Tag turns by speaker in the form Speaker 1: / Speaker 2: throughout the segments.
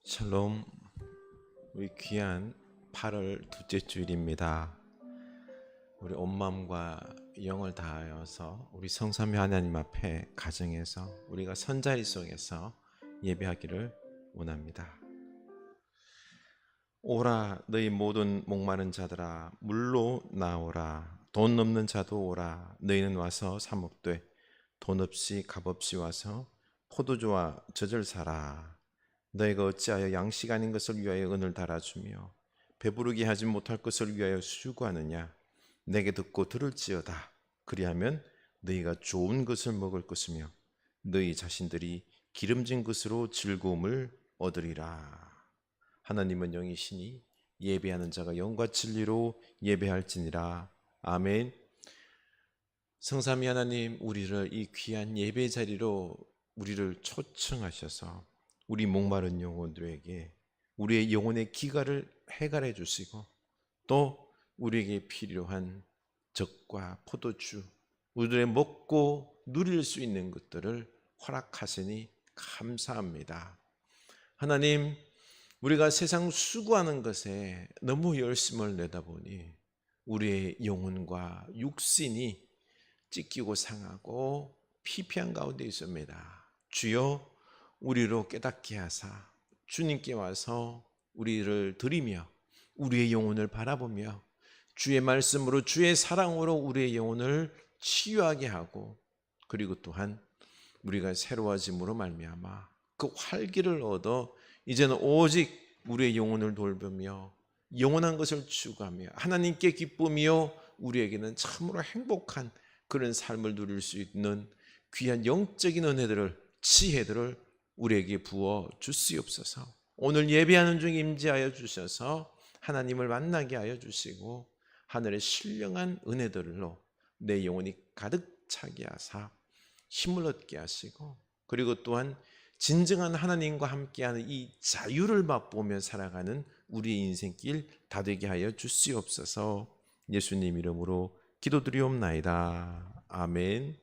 Speaker 1: 샬롬. 우리 귀한 8월 둘째 주일입니다. 우리 온 마음과 영을 다하여서 우리 성삼위 하나님 앞에 가정에서 우리가 선자리 속에서 예배하기를 원합니다. 오라 너희 모든 목마른 자들아 물로 나오라. 돈 없는 자도 오라. 너희는 와서 사 먹되 돈 없이 값 없이 와서 포도주와 젖을 사라. 너희가 어찌하여 양식 아닌 것을 위하여 은을 달아주며 배부르게 하지 못할 것을 위하여 수고하느냐. 내게 듣고 들을지어다. 그리하면 너희가 좋은 것을 먹을 것이며 너희 자신들이 기름진 것으로 즐거움을 얻으리라. 하나님은 영이시니 예배하는 자가 영과 진리로 예배할지니라. 아멘. 성삼위 하나님, 우리를 이 귀한 예배 자리로 우리를 초청하셔서 우리 목마른 영혼들에게 우리의 영혼의 기갈을 해갈해 주시고 또 우리에게 필요한 젖과 포도주, 우리들의 먹고 누릴 수 있는 것들을 허락하시니 감사합니다. 하나님, 우리가 세상 수고하는 것에 너무 열심을 내다 보니 우리의 영혼과 육신이 찢기고 상하고 피폐한 가운데 있습니다. 주여, 우리로 깨닫게 하사 주님께 와서 우리를 드리며 우리의 영혼을 바라보며 주의 말씀으로 주의 사랑으로 우리의 영혼을 치유하게 하고, 그리고 또한 우리가 새로워짐으로 말미암아 그 활기를 얻어 이제는 오직 우리의 영혼을 돌보며 영원한 것을 추구하며 하나님께 기쁨이요 우리에게는 참으로 행복한 그런 삶을 누릴 수 있는 귀한 영적인 은혜들을, 지혜들을 우리에게 부어 주시옵소서. 오늘 예배하는 중에 임재하여 주셔서 하나님을 만나게 하여 주시고 하늘의 신령한 은혜들로 내 영혼이 가득 차게 하사 힘을 얻게 하시고, 그리고 또한 진정한 하나님과 함께하는 이 자유를 맛보며 살아가는 우리의 인생길 다 되게 하여 주시옵소서. 예수님 이름으로 기도드리옵나이다. 아멘.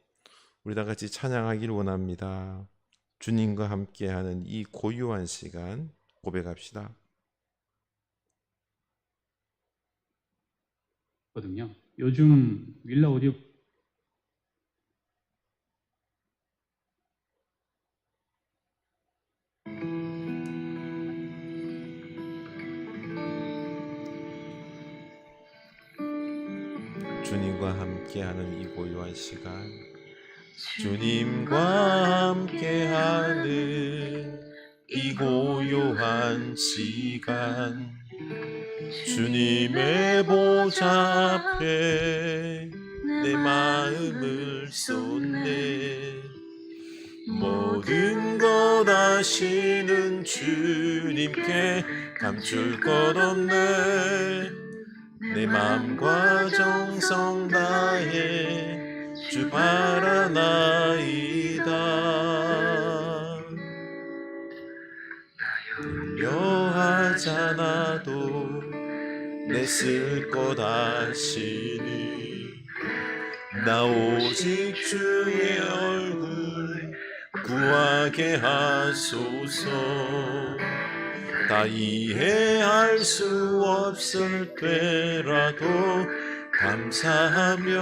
Speaker 1: 우리 다 같이 찬양하길 원합니다. 주님과 함께하는 이 고요한 시간 고백합시다.
Speaker 2: 거든요. 요즘 윌라 오디오
Speaker 1: 주님과 함께하는 이 고요한 시간, 주님과 함께하는 이 고요한 시간, 주님의 보좌 앞에 내 마음을 쏟네. 모든 것 아시는 주님께 감출 것 없네. 내 마음과 정성 다해 주 바라나이다. 염려하잖아도 내쓸 것 아시니 나 오직 주의 얼굴 구하게 하소서. 다 이해할 수 없을 때라도 감사하며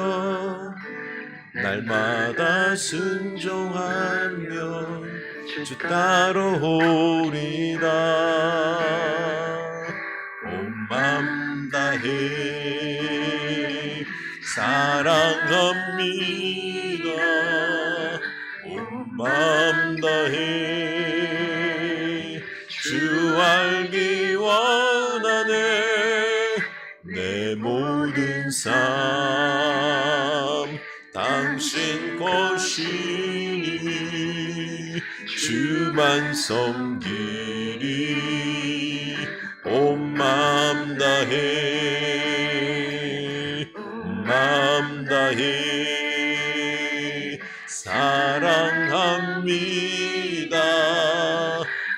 Speaker 1: 날마다 순종하며 주 따라오리다. 온 맘 다해 사랑합니다. 온 맘 다해 주 알기 원하네. 내 모든 삶 당신 것이니 주만 섬기리. 온 맘 다해 맘 다해 사랑합니다.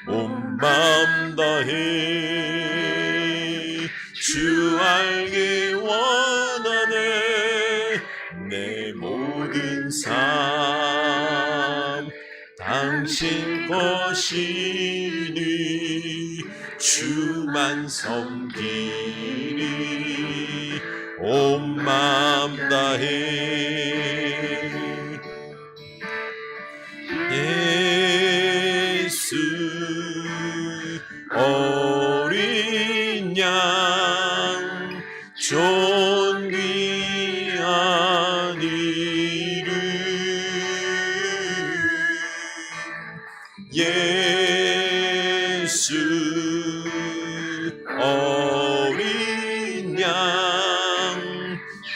Speaker 1: 온 맘 다해 주 알기 원하네. 내 모든 삶 당신 것이니 주만 섬기리 온 마음 다해 예수 어린 양 존귀한 이름 예수 어린 양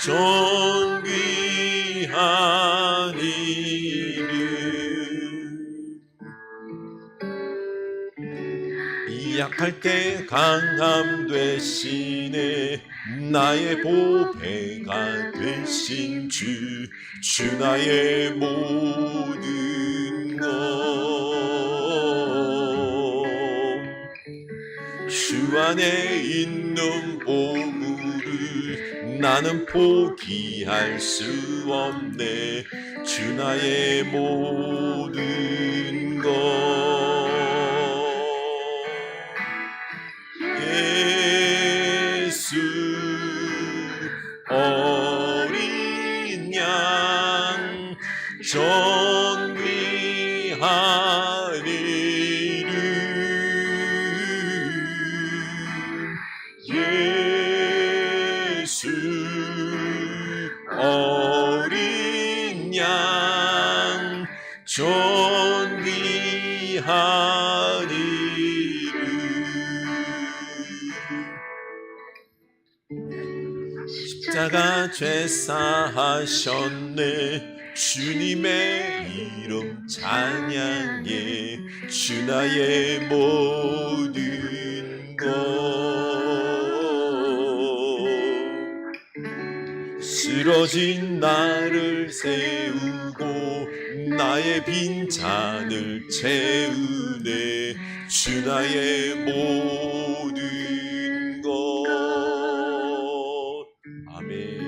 Speaker 1: 존귀한 이름 약할 때 강함 되시네 나의 보배가 되신 주 나의 모든 것 주 안에 있는 보물을 나는 포기할 수 없네 주 나의 모든 것 예수 어린 양 존귀한 이름 예수 어린 양 존귀한 십자가 죄사하셨네 주님의 이름 찬양해 주 나의 모든 것 쓰러진 나를 세우고 나의 빈잔을 채우네 주 나의 모든 것 아멘.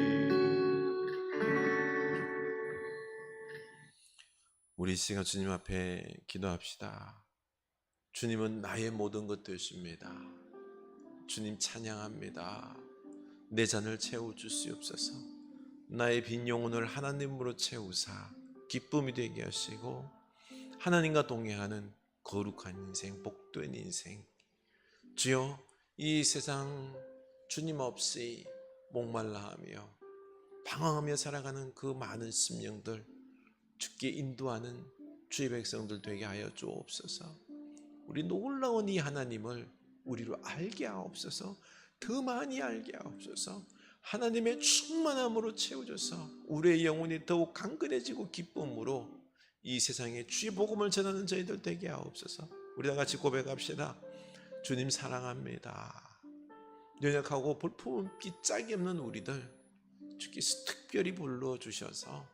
Speaker 1: 우리 시간 주님 앞에 기도합시다. 주님은 나의 모든 것 되십니다. 주님 찬양합니다. 내 잔을 채워주시옵소서. 나의 빈 영혼을 하나님으로 채우사 기쁨이 되게 하시고 하나님과 동행하는 거룩한 인생, 복된 인생 주여 이 세상 주님 없이 목말라하며 방황하며 살아가는 그 많은 심령들 주께 인도하는 주의 백성들 되게 하여 주옵소서. 우리 놀라운 이 하나님을 우리로 알게 하옵소서. 더 많이 알게 하옵소서. 하나님의 충만함으로 채워줘서 우리의 영혼이 더욱 강건해지고 기쁨으로 이 세상에 주의 복음을 전하는 저희들 되게 하옵소서. 우리 다 같이 고백합시다. 주님 사랑합니다. 연약하고 볼품기 짝이 없는 우리들 주께서 특별히 불러주셔서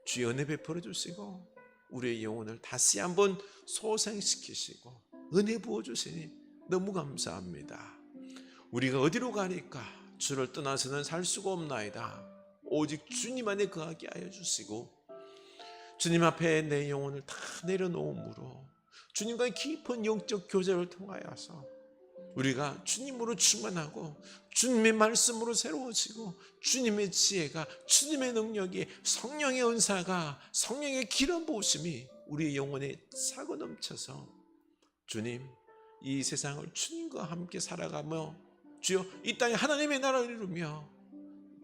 Speaker 1: 주의 은혜 베풀어 주시고 우리의 영혼을 다시 한번 소생시키시고 은혜 부어주시니 너무 감사합니다. 우리가 어디로 가니까 주를 떠나서는 살 수가 없나이다. 오직 주님 안에 거하게 하여 주시고 주님 앞에 내 영혼을 다 내려놓음으로 주님과의 깊은 영적 교제를 통하여서 우리가 주님으로 충만하고 주님의 말씀으로 새로워지고 주님의 지혜가 주님의 능력이 성령의 은사가 성령의 기름 부으심이 우리의 영혼에 차고 넘쳐서 주님 이 세상을 주님과 함께 살아가며 주여 이 땅에 하나님의 나라를 이루며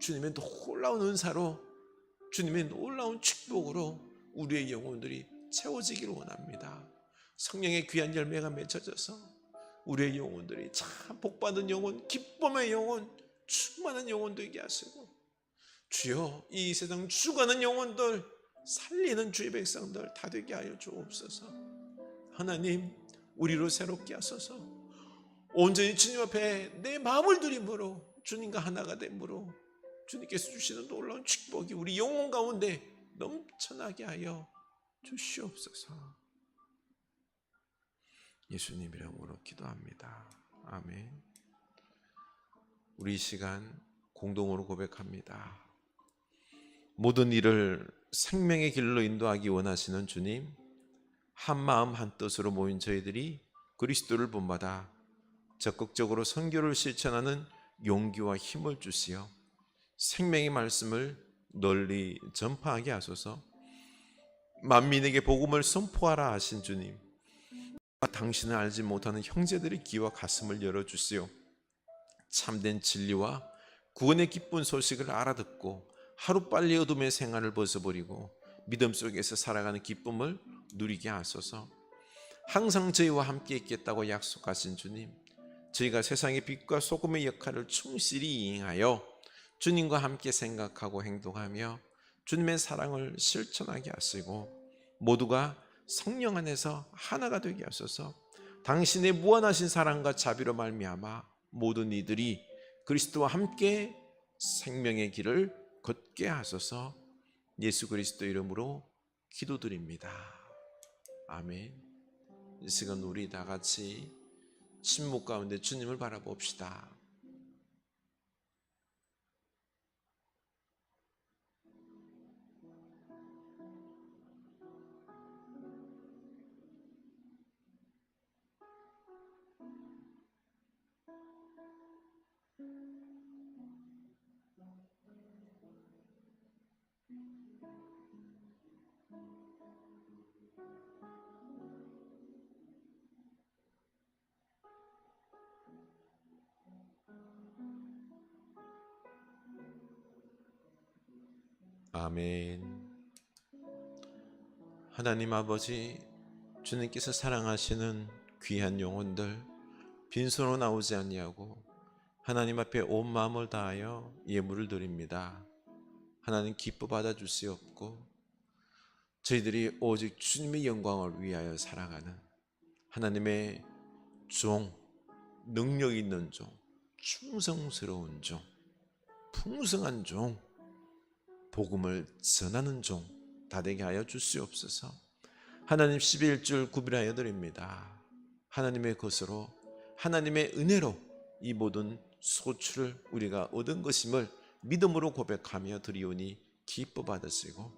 Speaker 1: 주님의 놀라운 은사로 주님의 놀라운 축복으로 우리의 영혼들이 채워지기를 원합니다. 성령의 귀한 열매가 맺혀져서 우리의 영혼들이 참 복받은 영혼, 기쁨의 영혼, 충만한 영혼 되게 하시고 주여 이 세상 죽어가는 영혼들 살리는 주의 백성들 다 되게 하여 주옵소서. 하나님 우리로 새롭게 하소서. 온전히 주님 앞에 내 마음을 드림으로 주님과 하나가 됨으로 주님께서 주시는 놀라운 축복이 우리 영혼 가운데 넘쳐나게 하여 주시옵소서. 예수님 이름으로 기도합니다. 아멘. 우리 이 시간 공동으로 고백합니다. 모든 일을 생명의 길로 인도하기 원하시는 주님, 한 마음 한 뜻으로 모인 저희들이 그리스도를 본받아 적극적으로 선교를 실천하는 용기와 힘을 주시어 생명의 말씀을 널리 전파하게 하소서. 만민에게 복음을 선포하라 하신 주님, 당신을 알지 못하는 형제들의 귀와 가슴을 열어주시오. 참된 진리와 구원의 기쁜 소식을 알아듣고 하루빨리 어둠의 생활을 벗어버리고 믿음 속에서 살아가는 기쁨을 누리게 하소서. 항상 저희와 함께 있겠다고 약속하신 주님, 저희가 세상의 빛과 소금의 역할을 충실히 이행하여 주님과 함께 생각하고 행동하며 주님의 사랑을 실천하게 하시고 모두가 성령 안에서 하나가 되게 하소서. 당신의 무한하신 사랑과 자비로 말미암아 모든 이들이 그리스도와 함께 생명의 길을 걷게 하소서. 예수 그리스도 이름으로 기도드립니다. 아멘. 이 시간 우리 다 같이 침묵 가운데 주님을 바라봅시다. 아멘. 하나님 아버지, 주님께서 사랑하시는 귀한 영혼들 빈손으로 나오지 아니하고 하나님 앞에 온 마음을 다하여 예물을 드립니다. 하나님 기뻐 받아 주시옵고 저희들이 오직 주님의 영광을 위하여 살아가는 하나님의 종, 능력 있는 종, 충성스러운 종, 풍성한 종, 복음을 전하는 종 다 되게 하여 주시옵소서. 하나님 11줄 구별하여 드립니다. 하나님의 것으로 하나님의 은혜로 이 모든 소출을 우리가 얻은 것임을 믿음으로 고백하며 드리오니 기뻐 받으시고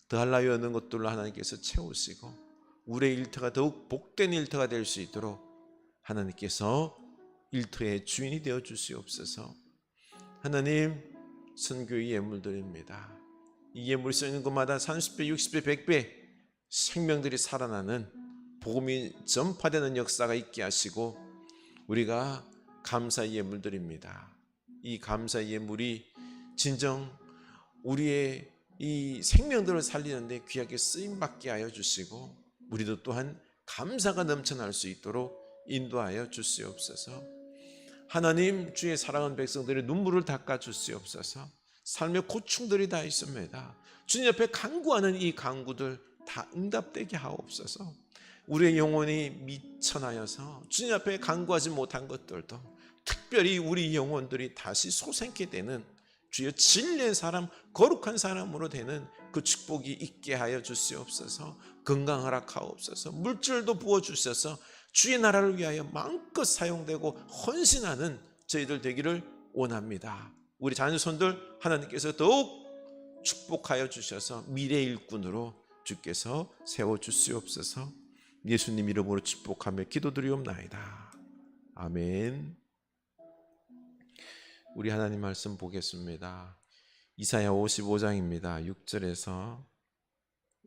Speaker 1: 더하려 얻는 것들로 하나님께서 채우시고 우리의 일터가 더욱 복된 일터가 될 수 있도록 하나님께서 일터의 주인이 되어 주시옵소서. 하나님, 선교의 예물 드립니다. 이 예물 쓰는 것마다 30배, 60배, 100배 생명들이 살아나는 복음이 전파되는 역사가 있게 하시고 우리가 감사의 예물 드립니다. 이 감사의 예물이 진정 우리의 이 생명들을 살리는데 귀하게 쓰임받게 하여 주시고 우리도 또한 감사가 넘쳐날 수 있도록 인도하여 주시옵소서. 하나님, 주의 사랑하는 백성들의 눈물을 닦아 주시옵소서. 삶의 고충들이 다 있습니다. 주님 옆에 간구하는 이 간구들 다 응답되게 하옵소서. 우리의 영혼이 미천하여서 주님 앞에 간구하지 못한 것들도 특별히 우리 영혼들이 다시 솟아게 되는 주여 진리의 사람, 거룩한 사람으로 되는 그 축복이 있게 하여 주시옵소서. 건강하라 하옵소서. 물질도 부어주셔서 주의 나라를 위하여 마음껏 사용되고 헌신하는 저희들 되기를 원합니다. 우리 자녀손들 하나님께서 더욱 축복하여 주셔서 미래 일꾼으로 주께서 세워주시옵소서. 예수님 이름으로 축복하며 기도드리옵나이다. 아멘. 우리 하나님 말씀 보겠습니다. 이사야 55장입니다. 6절에서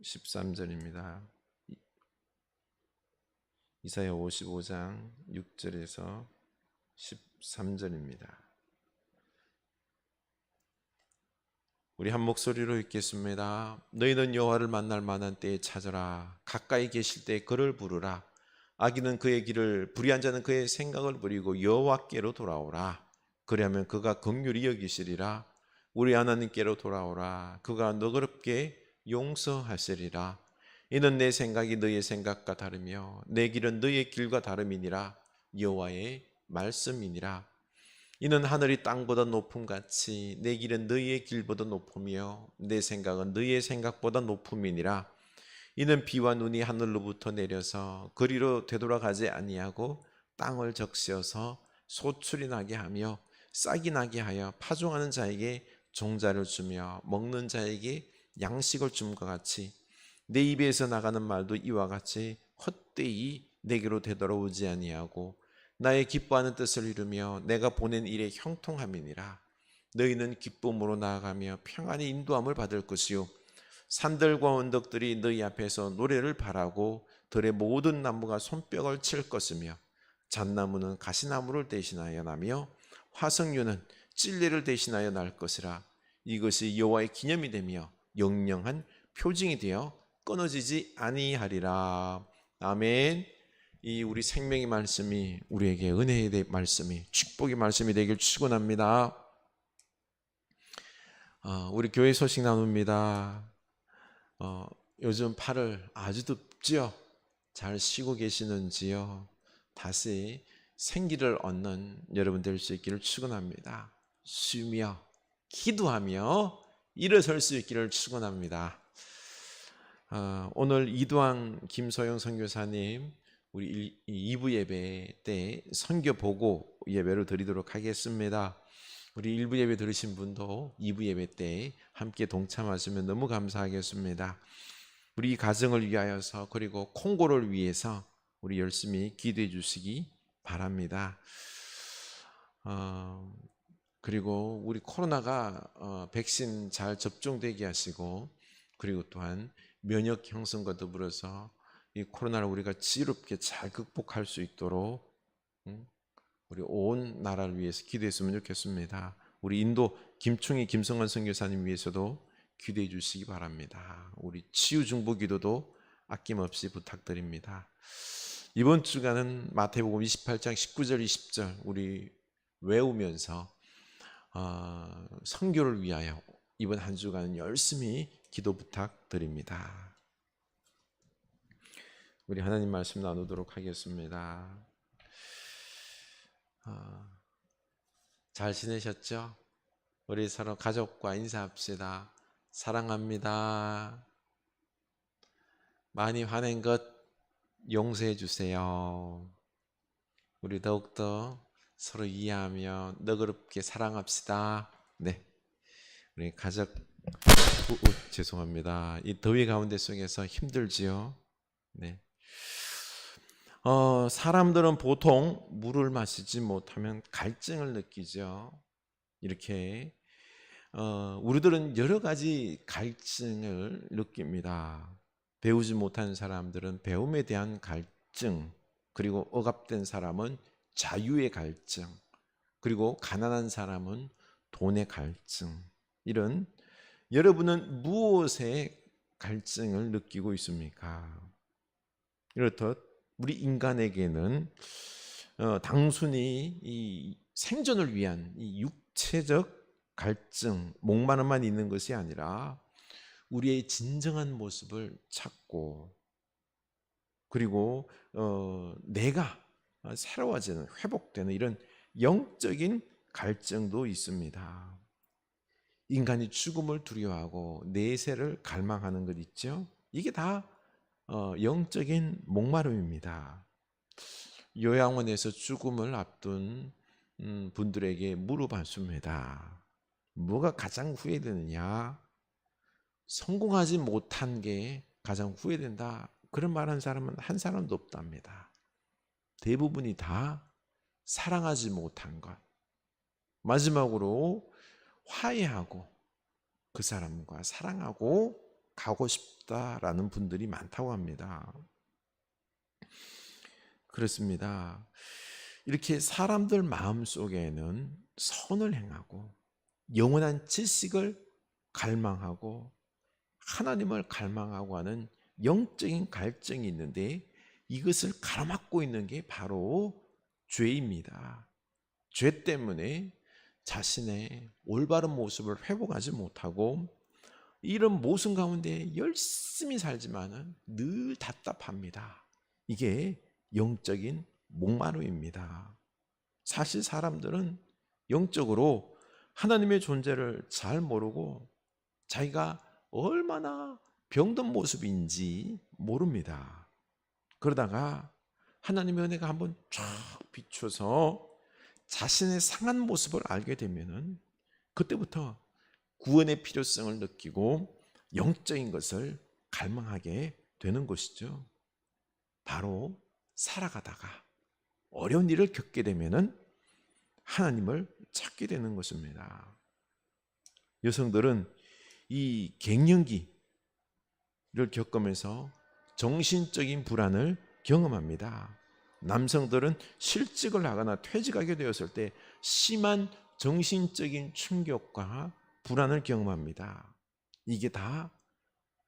Speaker 1: 13절입니다. 이사야 55장 6절에서 13절입니다. 우리 한 목소리로 읽겠습니다. 너희는 여호와를 만날 만한 때에 찾으라. 가까이 계실 때 그를 부르라. 악인은 그의 길을, 불의한 자는 그의 생각을 버리고 여호와께로 돌아오라. 그리하면 그가 긍휼히 여기시리라. 우리 하나님께로 돌아오라. 그가 너그럽게 용서하시리라. 이는 내 생각이 너의 생각과 다르며 내 길은 너의 길과 다름이니라. 여호와의 말씀이니라. 이는 하늘이 땅보다 높음같이 내 길은 너희의 길보다 높으며 내 생각은 너희의 생각보다 높음이니라. 이는 비와 눈이 하늘로부터 내려서 그리로 되돌아가지 아니하고 땅을 적시어서 소출이 나게 하며 싹이 나게 하여 파종하는 자에게 종자를 주며 먹는 자에게 양식을 줌과 같이 내 입에서 나가는 말도 이와 같이 헛되이 내게로 되돌아오지 아니하고 나의 기뻐하는 뜻을 이루며 내가 보낸 일에 형통함이니라. 너희는 기쁨으로 나아가며 평안히 인도함을 받을 것이요 산들과 언덕들이 너희 앞에서 노래를 바라고 들의 모든 나무가 손뼉을 칠 것이며 잣나무는 가시나무를 대신하여 나며 화석류는 찔레를 대신하여 날 것이라. 이것이 여호와의 기념이 되며 영영한 표징이 되어 끊어지지 아니하리라. 아멘. 이 우리 생명의 말씀이 우리에게 은혜의 말씀이 축복의 말씀이 되길 축원합니다. 우리 교회 소식 나눕니다. 요즘 8월 아주 덥지요. 잘 쉬고 계시는지요? 다시 생기를 얻는 여러분 될 수 있기를 축원합니다. 쉬며 기도하며 일어설 수 있기를 축원합니다. 오늘 이두왕 김소영 선교사님 우리 2부 예배 때 선교 보고 예배를 드리도록 하겠습니다. 우리 1부 예배 들으신 분도 2부 예배 때 함께 동참하시면 너무 감사하겠습니다. 우리 가정을 위하여서 그리고 콩고를 위해서 우리 열심히 기도해 주시기 바랍니다. 그리고 우리 코로나가 백신 잘 접종되게 하시고 그리고 또한 면역 형성과 더불어서 이 코로나를 우리가 지혜롭게 잘 극복할 수 있도록 우리 온 나라를 위해서 기도했으면 좋겠습니다. 우리 인도 김충희 김성환 선교사님 위해서도 기도해 주시기 바랍니다. 우리 치유 중보 기도도 아낌없이 부탁드립니다. 이번 주간은 마태복음 28장 19절 20절 우리 외우면서 선교를 위하여 이번 한 주간은 열심히 기도 부탁드립니다. 우리 하나님 말씀 나누도록 하겠습니다. 잘 지내셨죠? 우리 서로 가족과 인사합시다. 사랑합니다. 많이 화낸 것 용서해 주세요. 우리 더욱더 서로 이해하며 너그럽게 사랑합시다. 네, 우리 가족 죄송합니다. 이 더위 가운데 속에서 힘들지요. 네. 사람들은 보통 물을 마시지 못하면 갈증을 느끼죠. 이렇게 우리들은 여러 가지 갈증을 느낍니다. 배우지 못한 사람들은 배움에 대한 갈증, 그리고 억압된 사람은 자유의 갈증, 그리고 가난한 사람은 돈의 갈증. 이런 여러분은 무엇에 갈증을 느끼고 있습니까? 이렇듯 우리 인간에게는 단순히 이 생존을 위한 이 육체적 갈증, 목마름만 있는 것이 아니라 우리의 진정한 모습을 찾고 그리고 내가 새로워지는, 회복되는 이런 영적인 갈증도 있습니다. 인간이 죽음을 두려워하고 내세를 갈망하는 것 있죠. 이게 다 영적인 목마름입니다. 요양원에서 죽음을 앞둔 분들에게 물어봤습니다. 뭐가 가장 후회되느냐? 성공하지 못한 게 가장 후회된다. 그런 말한 사람은 한 사람도 없답니다. 대부분이 다 사랑하지 못한 것. 마지막으로 화해하고 그 사람과 사랑하고 가고 싶다라는 분들이 많다고 합니다. 그렇습니다. 이렇게 사람들 마음속에는 선을 행하고 영원한 지식을 갈망하고 하나님을 갈망하고 하는 영적인 갈증이 있는데 이것을 가로막고 있는 게 바로 죄입니다. 죄 때문에 자신의 올바른 모습을 회복하지 못하고 이런 모습 가운데 열심히 살지만은 늘 답답합니다. 이게 영적인 목마름입니다. 사실 사람들은 영적으로 하나님의 존재를 잘 모르고 자기가 얼마나 병든 모습인지 모릅니다. 그러다가 하나님의 은혜가 한번 쫙 비춰서 자신의 상한 모습을 알게 되면은 그때부터 구원의 필요성을 느끼고 영적인 것을 갈망하게 되는 것이죠. 바로 살아가다가 어려운 일을 겪게 되면은 하나님을 찾게 되는 것입니다. 여성들은 이 갱년기를 겪으면서 정신적인 불안을 경험합니다. 남성들은 실직을 하거나 퇴직하게 되었을 때 심한 정신적인 충격과 불안을 경험합니다. 이게 다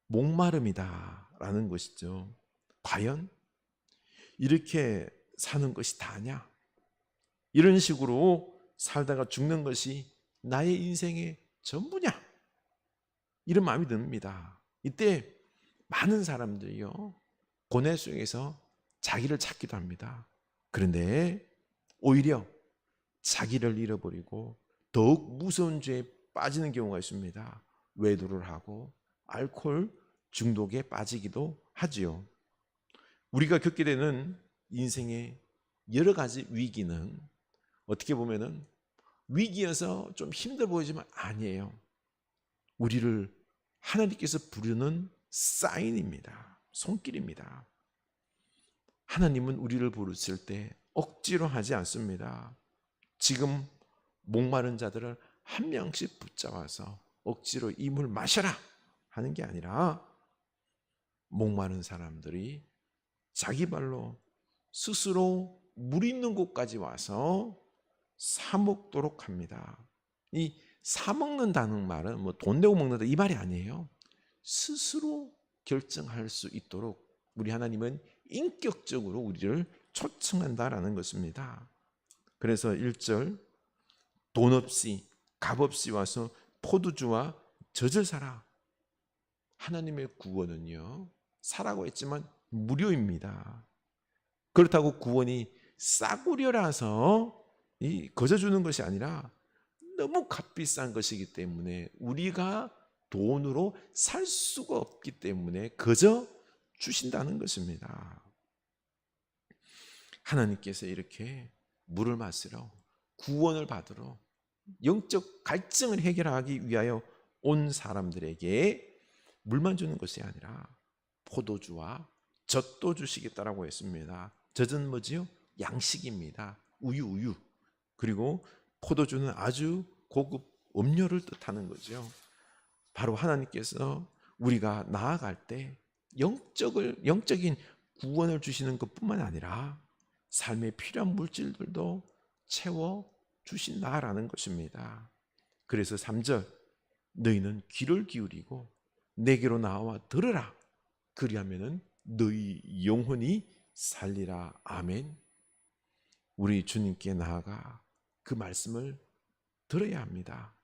Speaker 1: 목마름이다라는 것이죠. 과연 이렇게 사는 것이 다냐? 이런 식으로 살다가 죽는 것이 나의 인생의 전부냐? 이런 마음이 듭니다. 이때 많은 사람들이요, 고뇌 속에서 자기를 찾기도 합니다. 그런데 오히려 자기를 잃어버리고 더욱 무서운 죄에 빠지는 경우가 있습니다. 외도를 하고 알코올 중독에 빠지기도 하지요. 우리가 겪게 되는 인생의 여러 가지 위기는 어떻게 보면은 위기여서 좀 힘들어 보이지만 아니에요. 우리를 하나님께서 부르는 사인입니다. 손길입니다. 하나님은 우리를 부르실 때 억지로 하지 않습니다. 지금 목마른 자들을 한 명씩 붙잡아서 억지로 이 물 마셔라 하는 게 아니라 목마른 사람들이 자기 발로 스스로 물 있는 곳까지 와서 사 먹도록 합니다. 이 사 먹는다는 말은 뭐 돈 내고 먹는다 이 말이 아니에요. 스스로 결정할 수 있도록 우리 하나님은 인격적으로 우리를 초청한다라는 것입니다. 그래서 1절 돈 없이 값 없이 와서 포도주와 젖을 사라. 하나님의 구원은요, 사라고 했지만 무료입니다. 그렇다고 구원이 싸구려라서 거저 주는 것이 아니라 너무 값비싼 것이기 때문에 우리가 돈으로 살 수가 없기 때문에 거저 주신다는 것입니다. 하나님께서 이렇게 물을 마시러, 구원을 받으러, 영적 갈증을 해결하기 위하여 온 사람들에게 물만 주는 것이 아니라 포도주와 젖도 주시겠다라고 했습니다. 젖은 뭐지요? 양식입니다. 우유. 그리고 포도주는 아주 고급 음료를 뜻하는 거죠. 바로 하나님께서 우리가 나아갈 때 영적인 구원을 주시는 것뿐만 아니라 삶에 필요한 물질들도 채워 주신다라는 것입니다. 그래서 3절 너희는 귀를 기울이고 내게로 나와 들으라. 그리하면은 너희 영혼이 살리라. 아멘. 우리 주님께 나아가 그 말씀을 들어야 합니다.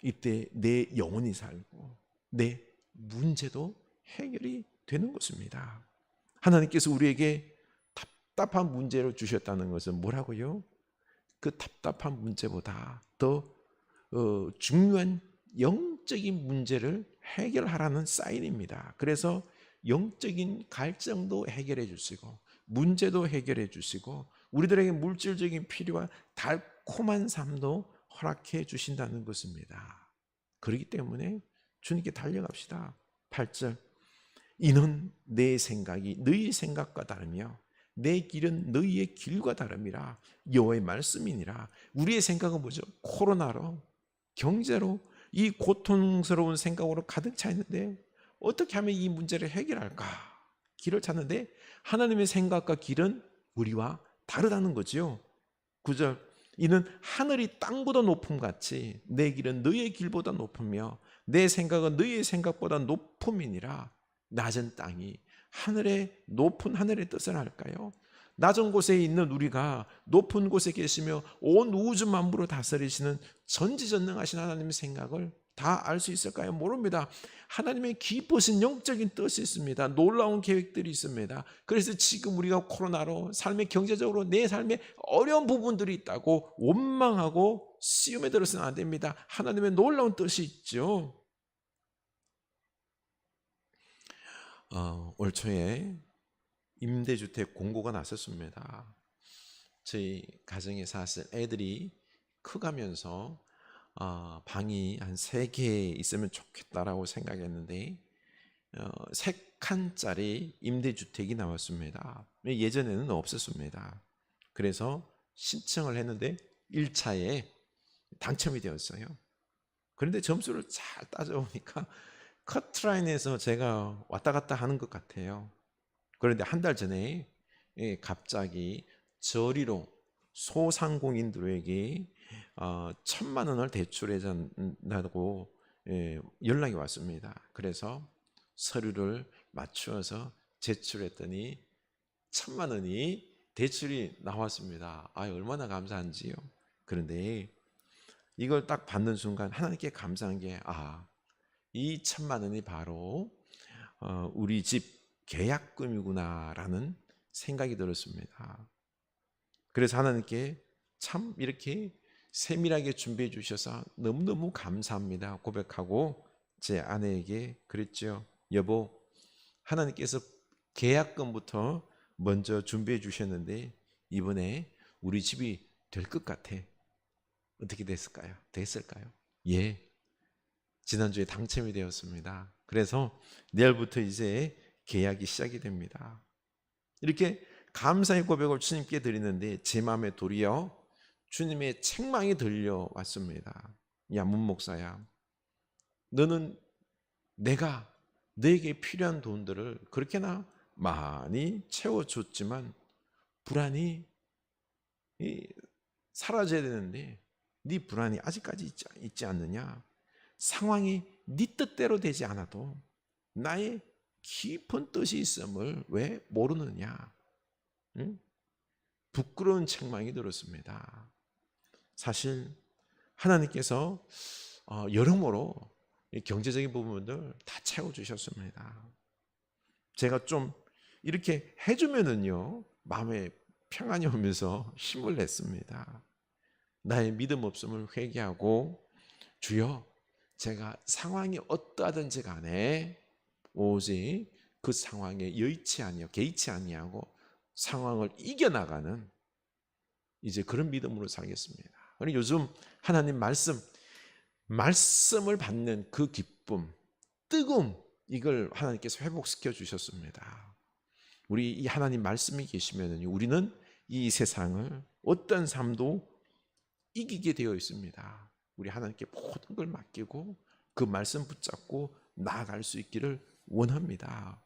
Speaker 1: 이때 내 영혼이 살고 내 문제도 해결이 되는 것입니다. 하나님께서 우리에게 답답한 문제를 주셨다는 것은 뭐라고요? 그 답답한 문제보다 더 중요한 영적인 문제를 해결하라는 사인입니다. 그래서 영적인 갈증도 해결해 주시고 문제도 해결해 주시고 우리들에게 물질적인 필요와 달콤한 삶도 허락해 주신다는 것입니다. 그렇기 때문에 주님께 달려갑시다. 8절 이는 내 생각이 너희 생각과 다르며 내 길은 너희의 길과 다름이라. 여호와의 말씀이니라. 우리의 생각은 뭐죠? 코로나로, 경제로, 이 고통스러운 생각으로 가득 차 있는데 어떻게 하면 이 문제를 해결할까? 길을 찾는데 하나님의 생각과 길은 우리와 다르다는 거지요. 9절 이는 하늘이 땅보다 높음 같이 내 길은 너희의 길보다 높으며 내 생각은 너희의 생각보다 높음이니라. 낮은 땅이 높은 하늘의 뜻을 알까요? 낮은 곳에 있는 우리가 높은 곳에 계시며 온 우주 만물을 다스리시는 전지전능하신 하나님의 생각을 다 알 수 있을까요? 모릅니다. 하나님의 깊으신 영적인 뜻이 있습니다. 놀라운 계획들이 있습니다. 그래서 지금 우리가 코로나로 삶의 경제적으로 내 삶에 어려운 부분들이 있다고 원망하고 시험에 들어서는 안 됩니다. 하나님의 놀라운 뜻이 있죠. 올 초에 임대주택 공고가 났었습니다. 저희 가정에 사실 애들이 커가면서 방이 한 3개 있으면 좋겠다라고 생각했는데 3칸짜리 임대주택이 나왔습니다. 예전에는 없었습니다. 그래서 신청을 했는데 1차에 당첨이 되었어요. 그런데 점수를 잘 따져보니까 커트라인에서 제가 왔다 갔다 하는 것 같아요. 그런데 한 달 전에 갑자기 저리로 소상공인들에게 1,000만 원을 대출해준다고 연락이 왔습니다. 그래서 서류를 맞추어서 제출했더니 1,000만 원이 대출이 나왔습니다. 얼마나 감사한지요. 그런데 이걸 딱 받는 순간 하나님께 감사한 게 이 1,000만 원이 바로 우리 집 계약금이구나라는 생각이 들었습니다. 그래서 하나님께 참 이렇게 세밀하게 준비해 주셔서 너무너무 감사합니다 고백하고 제 아내에게 그랬죠. 여보, 하나님께서 계약금부터 먼저 준비해 주셨는데 이번에 우리 집이 될 것 같아. 어떻게 됐을까요? 예, 지난주에 당첨이 되었습니다. 그래서 내일부터 이제 계약이 시작이 됩니다. 이렇게 감사의 고백을 주님께 드리는데 제 마음에 도리어 주님의 책망이 들려왔습니다. 야, 문 목사야, 너는 내가 너에게 필요한 돈들을 그렇게나 많이 채워줬지만 불안이 사라져야 되는데 네 불안이 아직까지 있지 않느냐? 상황이 네 뜻대로 되지 않아도 나의 깊은 뜻이 있음을 왜 모르느냐? 응? 부끄러운 책망이 들었습니다. 사실 하나님께서 여러모로 경제적인 부분들 다 채워주셨습니다. 제가 좀 이렇게 해주면은요 마음에 평안이 오면서 힘을 냈습니다. 나의 믿음 없음을 회개하고 주여, 제가 상황이 어떠하든지 간에 오직 그 상황에 개의치 아니하고 상황을 이겨나가는 이제 그런 믿음으로 살겠습니다. 그리고 요즘 하나님 말씀을 받는 그 기쁨, 뜨거움, 이걸 하나님께서 회복시켜 주셨습니다. 우리 이 하나님 말씀이 계시면 우리는 이 세상을 어떤 삶도 이기게 되어 있습니다. 우리 하나님께 모든 걸 맡기고 그 말씀 붙잡고 나아갈 수 있기를 원합니다.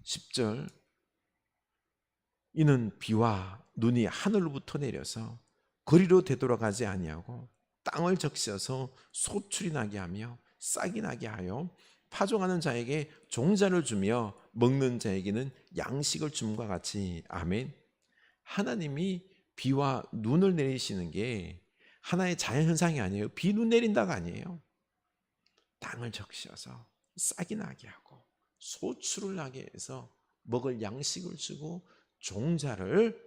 Speaker 1: 10절, 이는 비와 눈이 하늘로부터 내려서 거리로 되돌아가지 아니하고 땅을 적셔서 소출이 나게 하며 싹이 나게 하여 파종하는 자에게 종자를 주며 먹는 자에게는 양식을 줌과 같이. 아멘. 하나님이 비와 눈을 내리시는 게 하나의 자연현상이 아니에요. 비, 눈 내린다가 아니에요. 땅을 적셔서 싹이 나게 하고 소출을 나게 해서 먹을 양식을 주고 종자를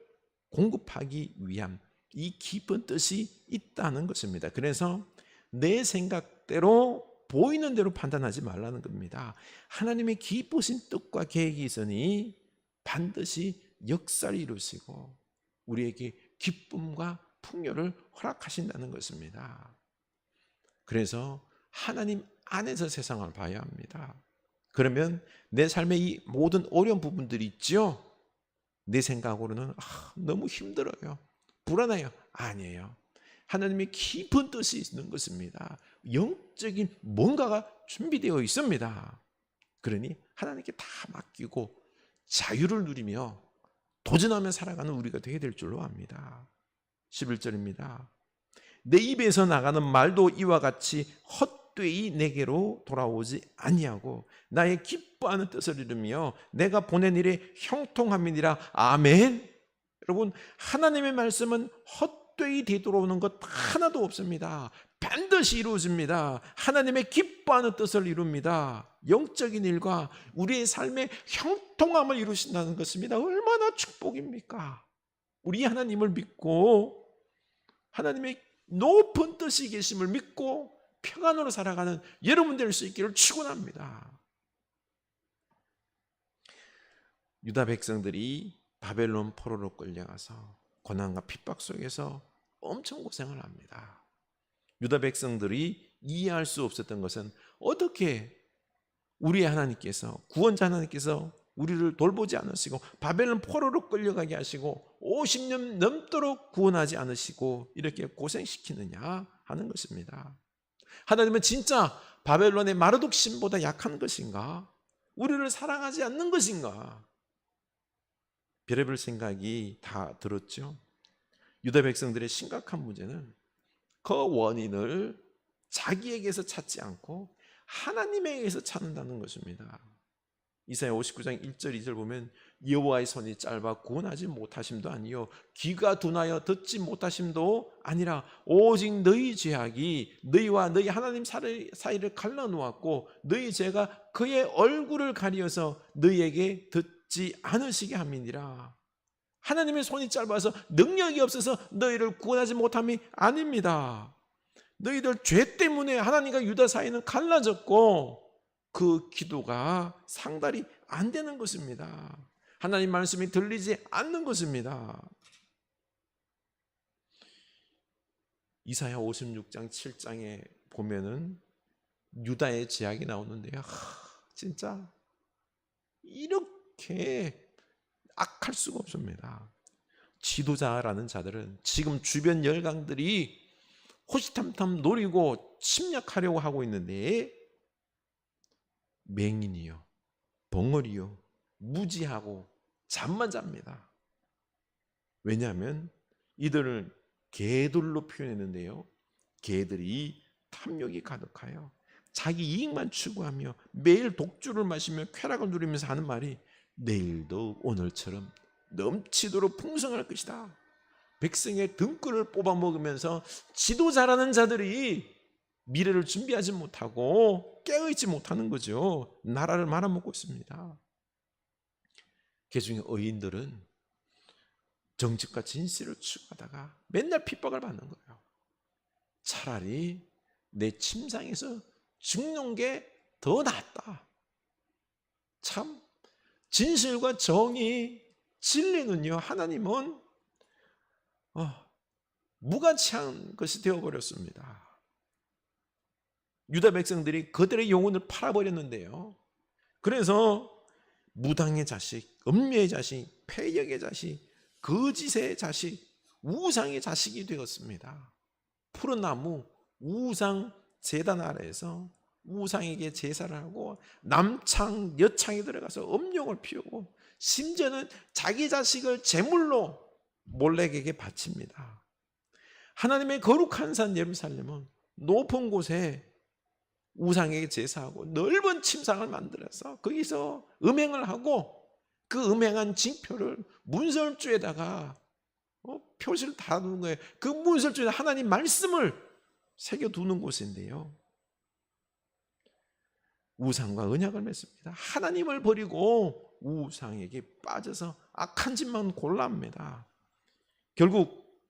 Speaker 1: 공급하기 위한 이 깊은 뜻이 있다는 것입니다. 그래서 내 생각대로 보이는 대로 판단하지 말라는 겁니다. 하나님의 깊으신 뜻과 계획이 있으니 반드시 역사를 이루시고 우리에게 기쁨과 풍요를 허락하신다는 것입니다. 그래서 하나님 안에서 세상을 봐야 합니다. 그러면 내 삶의 이 모든 어려운 부분들이 있죠. 내 생각으로는 너무 힘들어요, 불안해요. 아니에요. 하나님의 깊은 뜻이 있는 것입니다. 영적인 뭔가가 준비되어 있습니다. 그러니 하나님께 다 맡기고 자유를 누리며 도전하며 살아가는 우리가 되게 될 줄로 압니다. 11절입니다. 내 입에서 나가는 말도 이와 같이 헛되이 내게로 돌아오지 아니하고 나의 기뻐하는 뜻을 이루며 내가 보낸 일에 형통함이니라. 아멘. 여러분, 하나님의 말씀은 헛되이 되돌아오는 것 하나도 없습니다. 반드시 이루어집니다. 하나님의 기뻐하는 뜻을 이룹니다. 영적인 일과 우리의 삶의 형통함을 이루신다는 것입니다. 얼마나 축복입니까? 우리 하나님을 믿고 하나님의 높은 뜻이 계심을 믿고 평안으로 살아가는 여러분 될 수 있기를 축원합니다. 유다 백성들이 바벨론 포로로 끌려가서 고난과 핍박 속에서 엄청 고생을 합니다. 유다 백성들이 이해할 수 없었던 것은 어떻게 우리의 하나님께서, 구원자 하나님께서 우리를 돌보지 않으시고 바벨론 포로로 끌려가게 하시고 50년 넘도록 구원하지 않으시고 이렇게 고생시키느냐 하는 것입니다. 하나님은 진짜 바벨론의 마르독 신보다 약한 것인가? 우리를 사랑하지 않는 것인가? 별의별 생각이 다 들었죠. 유다 백성들의 심각한 문제는 그 원인을 자기에게서 찾지 않고 하나님에게서 찾는다는 것입니다. 이사야 59장 1절 2절 보면 여호와의 손이 짧아 구원하지 못하심도 아니요 귀가 둔하여 듣지 못하심도 아니라 오직 너희 죄악이 너희와 너희 하나님 사이를 갈라놓았고 너희 죄가 그의 얼굴을 가리어서 너희에게 듣지 않으시게 함이니라. 하나님의 손이 짧아서 능력이 없어서 너희를 구원하지 못함이 아닙니다. 너희들 죄 때문에 하나님과 유다 사이는 갈라졌고 그 기도가 상달이 안 되는 것입니다. 하나님 말씀이 들리지 않는 것입니다. 이사야 56장 7장에 보면은 유다의 제약이 나오는데요. 진짜 이렇게 악할 수가 없습니다. 지도자라는 자들은 지금 주변 열강들이 호시탐탐 노리고 침략하려고 하고 있는데 맹인이요, 벙어리요, 무지하고 잠만 잡니다. 왜냐하면 이들을 개들로 표현했는데요. 개들이 탐욕이 가득하여 자기 이익만 추구하며 매일 독주를 마시며 쾌락을 누리면서 하는 말이 내일도 오늘처럼 넘치도록 풍성할 것이다. 백성의 등골을 뽑아 먹으면서 지도자라는 자들이 미래를 준비하지 못하고 깨어있지 못하는 거죠. 나라를 말아먹고 있습니다. 그중에 의인들은 정직과 진실을 추구하다가 맨날 핍박을 받는 거예요. 차라리 내 침상에서 죽는 게 더 낫다. 참 진실과 정의, 진리는요, 하나님은 무가치한 것이 되어버렸습니다. 유다 백성들이 그들의 영혼을 팔아버렸는데요. 그래서 무당의 자식, 음녀의 자식, 패역의 자식, 거짓의 자식, 우상의 자식이 되었습니다. 푸른 나무, 우상 제단 아래에서 우상에게 제사를 하고 남창, 여창에 들어가서 음욕을 피우고 심지어는 자기 자식을 제물로 몰렉에게 바칩니다. 하나님의 거룩한 산 예루살렘은 높은 곳에 우상에게 제사하고 넓은 침상을 만들어서 거기서 음행을 하고 그 음행한 징표를 문설주에다가 표시를 달아두는 거예요. 그 문설주에 하나님 말씀을 새겨두는 곳인데요. 우상과 언약을 맺습니다. 하나님을 버리고 우상에게 빠져서 악한 짓만 골라합니다. 결국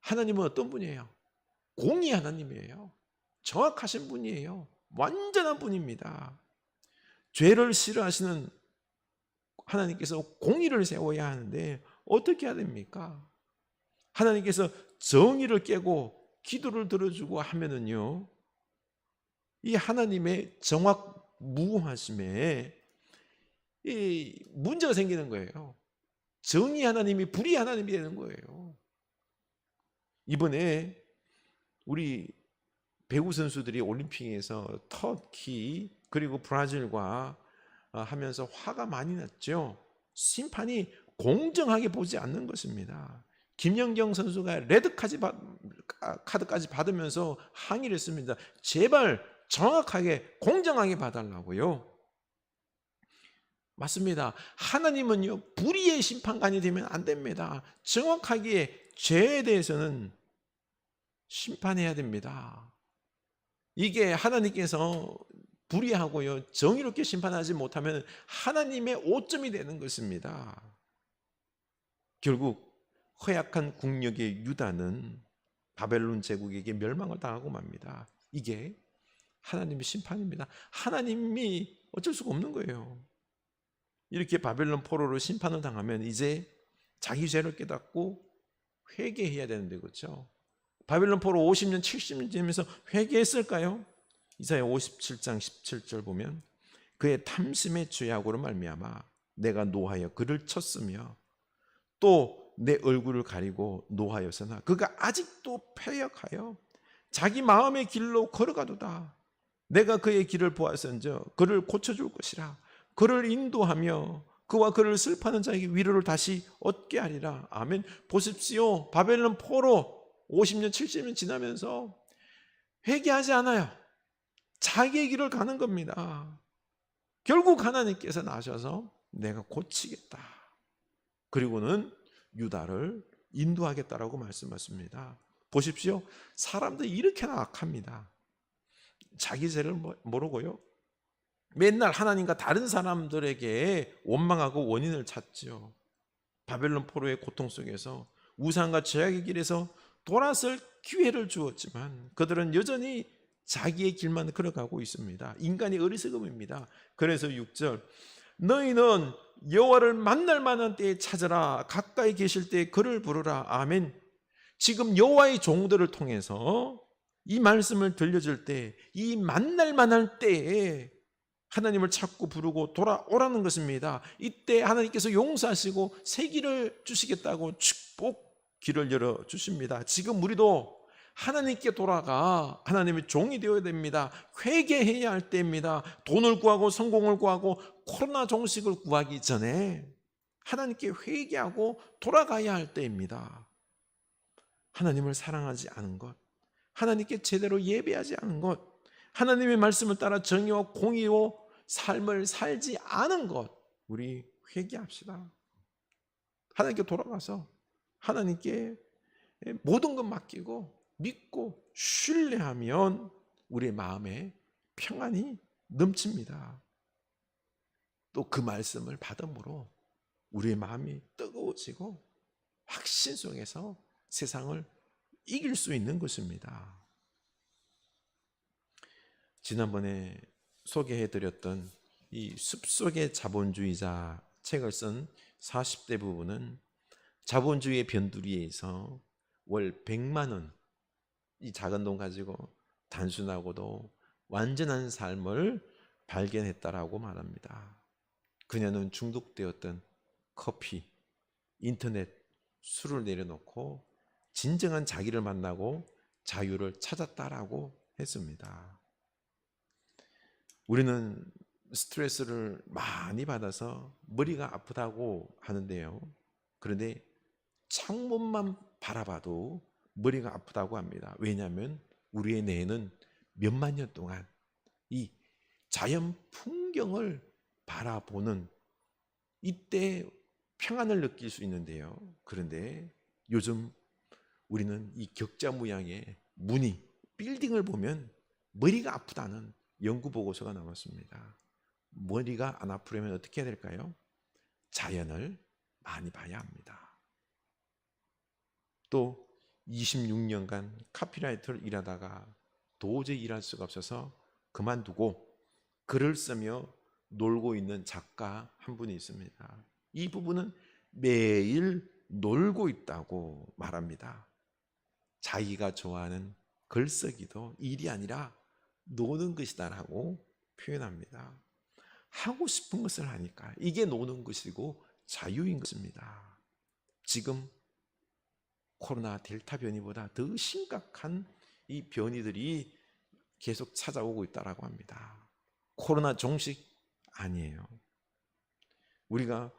Speaker 1: 하나님은 어떤 분이에요? 공의 하나님이에요. 정확하신 분이에요. 완전한 분입니다. 죄를 싫어하시는 하나님께서 공의를 세워야 하는데 어떻게 해야 됩니까? 하나님께서 정의를 깨고 기도를 들어주고 하면은요, 이 하나님의 정확무하심에 이 문제가 생기는 거예요. 정의 하나님이 불의 하나님이 되는 거예요. 이번에 우리 배구 선수들이 올림픽에서 터키 그리고 브라질과 하면서 화가 많이 났죠. 심판이 공정하게 보지 않는 것입니다. 김연경 선수가 레드 카드까지 받으면서 항의를 했습니다. 제발 정확하게 공정하게 봐달라고요. 맞습니다. 하나님은요, 불의의 심판관이 되면 안 됩니다. 정확하게 죄에 대해서는 심판해야 됩니다. 이게 하나님께서 불의하고요, 정의롭게 심판하지 못하면 하나님의 오점이 되는 것입니다. 결국 허약한 국력의 유다는 바벨론 제국에게 멸망을 당하고 맙니다. 이게 하나님의 심판입니다. 하나님이 어쩔 수가 없는 거예요. 이렇게 바벨론 포로로 심판을 당하면 이제 자기 죄를 깨닫고 회개해야 되는데, 그렇죠? 바벨론 포로 50년, 70년 되면서 회개했을까요? 이사야 57장 17절 보면 그의 탐심의 죄악으로 말미암아 내가 노하여 그를 쳤으며 또 내 얼굴을 가리고 노하여서나 그가 아직도 패역하여 자기 마음의 길로 걸어가도다. 내가 그의 길을 보았은즉 그를 고쳐줄 것이라. 그를 인도하며 그와 그를 슬퍼하는 자에게 위로를 다시 얻게 하리라. 아멘. 보십시오. 바벨론 포로 50년 70년 지나면서 회개하지 않아요. 자기의 길을 가는 겁니다. 결국 하나님께서 나셔서 내가 고치겠다. 그리고는 유다를 인도하겠다라고 말씀하십니다. 보십시오. 사람들이 이렇게나 악합니다. 자기 죄를 모르고요. 맨날 하나님과 다른 사람들에게 원망하고 원인을 찾죠. 바벨론 포로의 고통 속에서 우상과 죄악의 길에서 돌아설 기회를 주었지만 그들은 여전히 자기의 길만 걸어가고 있습니다. 인간이 어리석음입니다. 그래서 6절 너희는 여호와를 만날 만한 때에 찾으라. 가까이 계실 때에 그를 부르라. 아멘. 지금 여호와의 종들을 통해서 이 말씀을 들려줄 때 이 만날 만한 때에 하나님을 찾고 부르고 돌아오라는 것입니다. 이때 하나님께서 용서하시고 새 길을 주시겠다고 축복 길을 열어주십니다. 지금 우리도 하나님께 돌아가 하나님의 종이 되어야 됩니다. 회개해야 할 때입니다. 돈을 구하고 성공을 구하고 코로나 종식을 구하기 전에 하나님께 회개하고 돌아가야 할 때입니다. 하나님을 사랑하지 않은 것, 하나님께 제대로 예배하지 않은 것, 하나님의 말씀을 따라 정의와 공의로 삶을 살지 않은 것, 우리 회개합시다. 하나님께 돌아가서 하나님께 모든 것 맡기고 믿고 신뢰하면 우리의 마음에 평안이 넘칩니다. 또 그 말씀을 받음으로 우리의 마음이 뜨거워지고 확신 속에서 세상을 이길 수 있는 것입니다. 지난번에 소개해드렸던 이 숲속의 자본주의자 책을 쓴 40대 부부는 자본주의의 변두리에서 월 100만 원, 이 작은 돈 가지고 단순하고도 완전한 삶을 발견했다라고 말합니다. 그녀는 중독되었던 커피, 인터넷, 술을 내려놓고 진정한 자기를 만나고 자유를 찾았다라고 했습니다. 우리는 스트레스를 많이 받아서 머리가 아프다고 하는데요. 그런데 창문만 바라봐도 머리가 아프다고 합니다. 왜냐하면 우리의 뇌는 몇만 년 동안 이 자연 풍경을 바라보는 이때 평안을 느낄 수 있는데요. 그런데 요즘 우리는 이 격자무양의 무늬, 빌딩을 보면 머리가 아프다는 연구 보고서가 나왔습니다. 머리가 안 아프려면 어떻게 해야 될까요? 자연을 많이 봐야 합니다. 또 26년간 카피라이터를 일하다가 도저히 일할 수가 없어서 그만두고 글을 쓰며 놀고 있는 작가 한 분이 있습니다. 이 부부는 매일 놀고 있다고 말합니다. 자기가 좋아하는 글쓰기도 일이 아니라 노는 것이다라고 표현합니다. 하고 싶은 것을 하니까 이게 노는 것이고 자유인 것입니다. 지금 코로나 델타 변이보다 더 심각한 이 변이들이 계속 찾아오고 있다고 합니다. 코로나 종식 아니에요. 우리가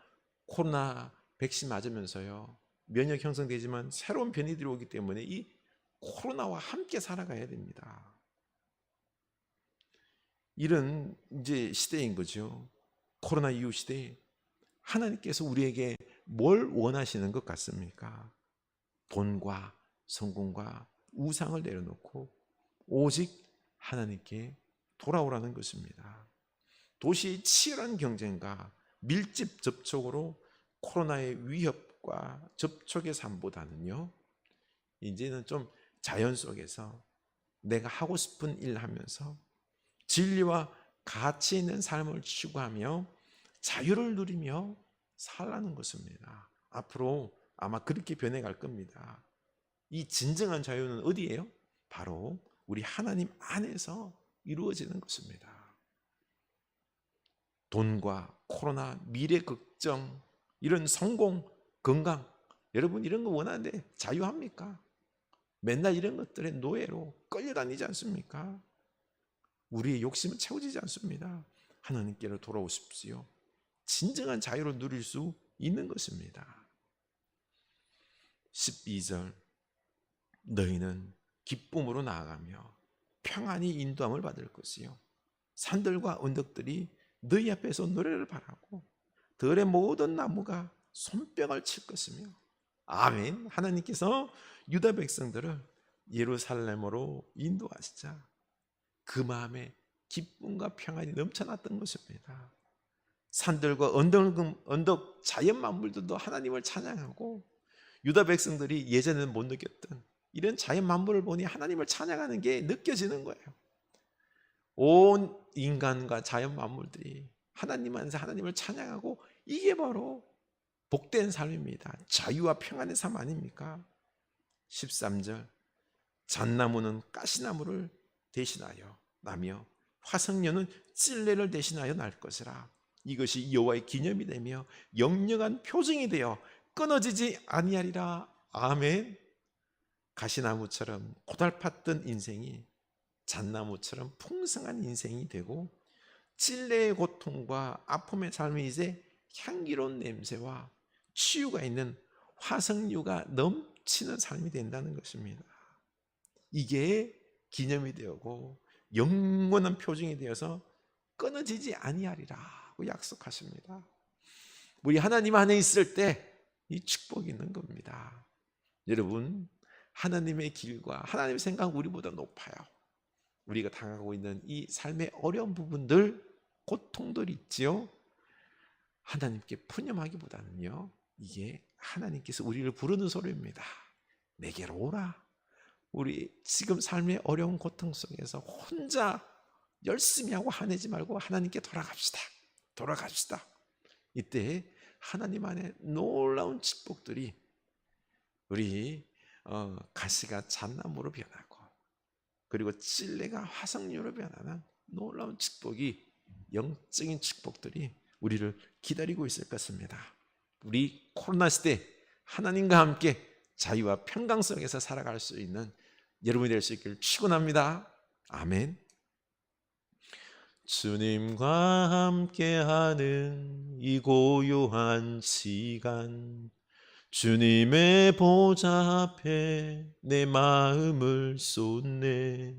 Speaker 1: 코로나 백신 맞으면서요, 면역 형성되지만 새로운 변이들이 오기 때문에 이 코로나와 함께 살아가야 됩니다. 이런 이제 시대인 거죠. 코로나 이후 시대에 하나님께서 우리에게 뭘 원하시는 것 같습니까? 돈과 성공과 우상을 내려놓고 오직 하나님께 돌아오라는 것입니다. 도시의 치열한 경쟁과 밀집 접촉으로 코로나의 위협과 접촉의 삶보다는요, 이제는 좀 자연 속에서 내가 하고 싶은 일 하면서 진리와 가치 있는 삶을 추구하며 자유를 누리며 살라는 것입니다. 앞으로 아마 그렇게 변해갈 겁니다. 이 진정한 자유는 어디예요? 바로 우리 하나님 안에서 이루어지는 것입니다. 돈과 코로나, 미래 걱정, 이런 성공, 건강, 여러분 이런 거 원하는데 자유합니까? 맨날 이런 것들의 노예로 끌려다니지 않습니까? 우리의 욕심은 채워지지 않습니다. 하나님께로 돌아오십시오. 진정한 자유를 누릴 수 있는 것입니다. 12절, 너희는 기쁨으로 나아가며 평안히 인도함을 받을 것이요 산들과 언덕들이 너희 앞에서 노래를 바라고 들의 모든 나무가 손뼉을 칠 것이며. 아멘. 하나님께서 유다 백성들을 예루살렘으로 인도하시자 그 마음에 기쁨과 평안이 넘쳐났던 것입니다. 산들과 언덕 자연 만물들도 하나님을 찬양하고, 유다 백성들이 예전에는 못 느꼈던 이런 자연 만물을 보니 하나님을 찬양하는 게 느껴지는 거예요. 온 인간과 자연 만물들이 하나님 안에서 하나님을 찬양하고, 이게 바로 복된 삶입니다. 자유와 평안의 삶 아닙니까? 13절, 잣나무는 가시나무를 대신하여 나며 화석류는 찔레를 대신하여 날 것이라. 이것이 여호와의 기념이 되며 영영한 표징이 되어 끊어지지 아니하리라. 아멘. 가시나무처럼 고달팠던 인생이 잣나무처럼 풍성한 인생이 되고, 찔레의 고통과 아픔의 삶이 이제 향기로운 냄새와 치유가 있는 화석류가 넘치는 삶이 된다는 것입니다. 이게 기념이 되고 영원한 표징이 되어서 끊어지지 아니하리라고 약속하십니다. 우리 하나님 안에 있을 때 이 축복이 있는 겁니다. 여러분, 하나님의 길과 하나님의 생각 우리보다 높아요. 우리가 당하고 있는 이 삶의 어려운 부분들, 고통들 있지요. 하나님께 푸념하기보다는요, 이게 하나님께서 우리를 부르는 소리입니다. 내게로 오라. 우리 지금 삶의 어려운 고통 속에서 혼자 열심히 하고 화내지 말고 하나님께 돌아갑시다. 이때 하나님 안에 놀라운 축복들이, 우리 가시가 잣나무로 변하고 그리고 찔레가 화석류로 변하는 놀라운 축복이, 영적인 축복들이 우리를 기다리고 있을 것입니다. 우리 코로나 시대 하나님과 함께 자유와 평강 속에서 살아갈 수 있는 여러분이 될 수 있기를 축원합니다. 아멘. 주님과 함께하는 이 고요한 시간, 주님의 보좌 앞에 내 마음을 쏟네.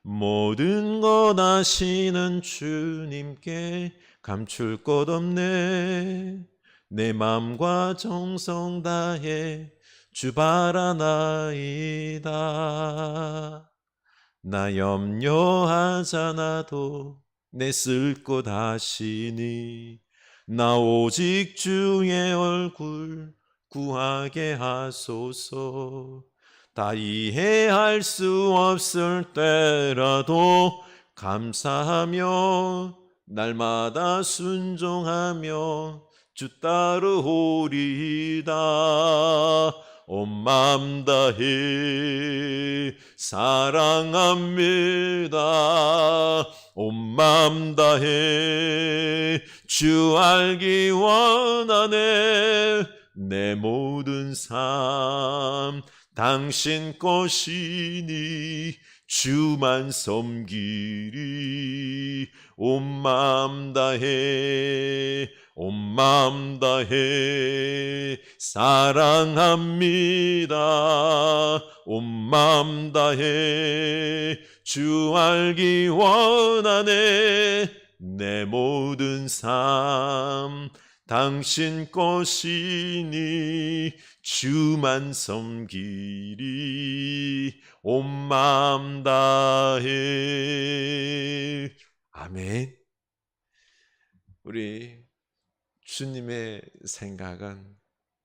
Speaker 1: 모든 것 아시는 주님께 감출 것 없네. 내 마음과 정성 다해 주 바라나이다. 나 염려하잖아도 내 쓸 것 아시니, 나 오직 주의 얼굴 구하게 하소서. 다 이해할 수 없을 때라도 감사하며 날마다 순종하며 주 따르오리이다. 온 마음 다해 사랑합니다. 온 마음 다해 주 알기 원하네. 내 모든 삶 당신 것이니 주만 섬기리. 온 마음 다해 온 마음 다해 사랑합니다. 온 마음 다해 주 알기 원하네. 내 모든 삶 당신 것이니 주만 섬기리. 온 마음 다해. 아멘. 우리 주님의 생각은,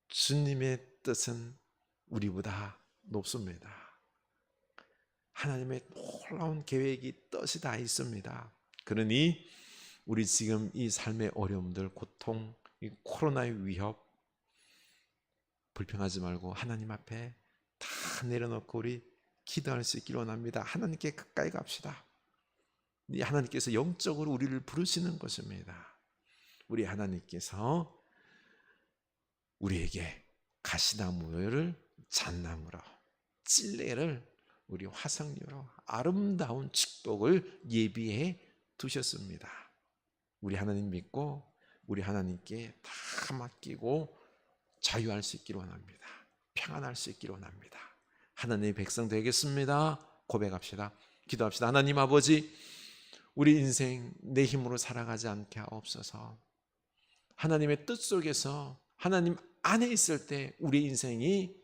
Speaker 1: 주님의 뜻은 우리보다 높습니다. 하나님의 놀라운 계획이, 뜻이 다 있습니다. 그러니 우리 지금 이 삶의 어려움들, 고통, 이 코로나의 위협 불평하지 말고 하나님 앞에 다 내려놓고 우리 기도할 수 있기를 원합니다. 하나님께 가까이 갑시다. 하나님께서 영적으로 우리를 부르시는 것입니다. 우리 하나님께서 우리에게 가시나무를 잣나무로, 찔레를 우리 화석류로 아름다운 축복을 예비해 두셨습니다. 우리 하나님 믿고 우리 하나님께 다 맡기고 자유할 수 있기를 원합니다. 평안할 수 있기를 원합니다. 하나님의 백성 되겠습니다. 고백합시다. 기도합시다. 하나님 아버지, 우리 인생 내 힘으로 살아가지 않게 하옵소서. 하나님의 뜻 속에서 하나님 안에 있을 때 우리 인생이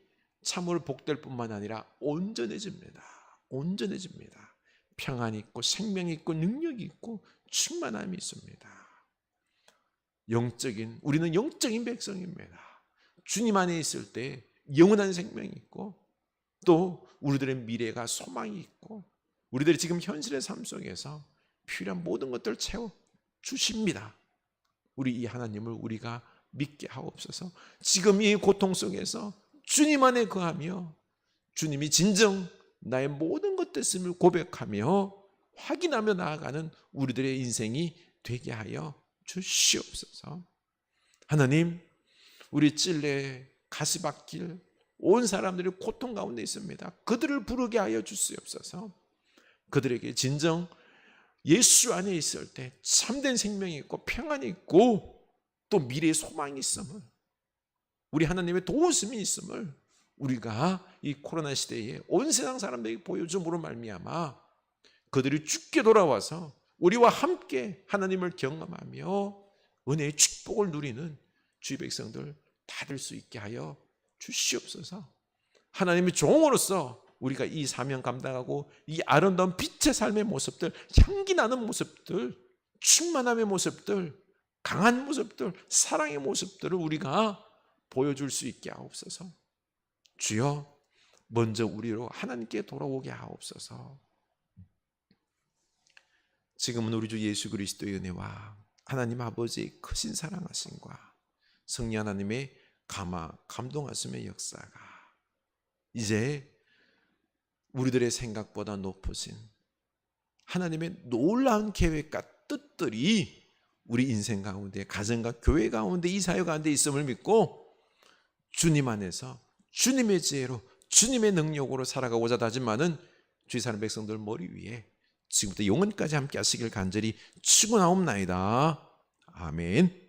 Speaker 1: 참으로 복될 뿐만 아니라 온전해집니다. 온전해집니다. 평안이 있고 생명이 있고 능력이 있고 충만함이 있습니다. 우리는 영적인 백성입니다. 주님 안에 있을 때 영원한 생명이 있고 또 우리들의 미래가 소망이 있고 우리들이 지금 현실의 삶 속에서 필요한 모든 것들을 채워 주십니다. 우리 이 하나님을 우리가 믿게 하옵소서. 지금 이 고통 속에서 주님 안에 거하며 주님이 진정 나의 모든 것 됐음을 고백하며 확인하며 나아가는 우리들의 인생이 되게 하여 주시옵소서. 하나님, 우리 찔레, 가시밭길 온 사람들이 고통 가운데 있습니다. 그들을 부르게 하여 주시옵소서. 그들에게 진정 예수 안에 있을 때 참된 생명이 있고 평안이 있고 또 미래의 소망이 있음을, 우리 하나님의 도우심이 있음을 우리가 이 코로나 시대에 온 세상 사람들에게 보여줌으로 말미암아 그들이 죽게 돌아와서 우리와 함께 하나님을 경험하며 은혜의 축복을 누리는 주의 백성들 다 될 수 있게 하여 주시옵소서. 하나님의 종으로서 우리가 이 사명 감당하고 이 아름다운 빛의 삶의 모습들, 향기 나는 모습들, 충만함의 모습들, 강한 모습들, 사랑의 모습들을 우리가 보여줄 수 있게 하옵소서. 주여, 먼저 우리로 하나님께 돌아오게 하옵소서. 지금은 우리 주 예수 그리스도의 은혜와 하나님 아버지의 크신 사랑하심과 성령 하나님의 감동하심의 역사가 이제 우리들의 생각보다 높으신 하나님의 놀라운 계획과 뜻들이 우리 인생 가운데, 가정과 교회 가운데, 이 사회 가운데 있음을 믿고 주님 안에서 주님의 지혜로 주님의 능력으로 살아가고자 다짐하는 주의 사는 백성들 머리 위에 지금부터 영원까지 함께 하시길 간절히 축원하옵나이다. 아멘.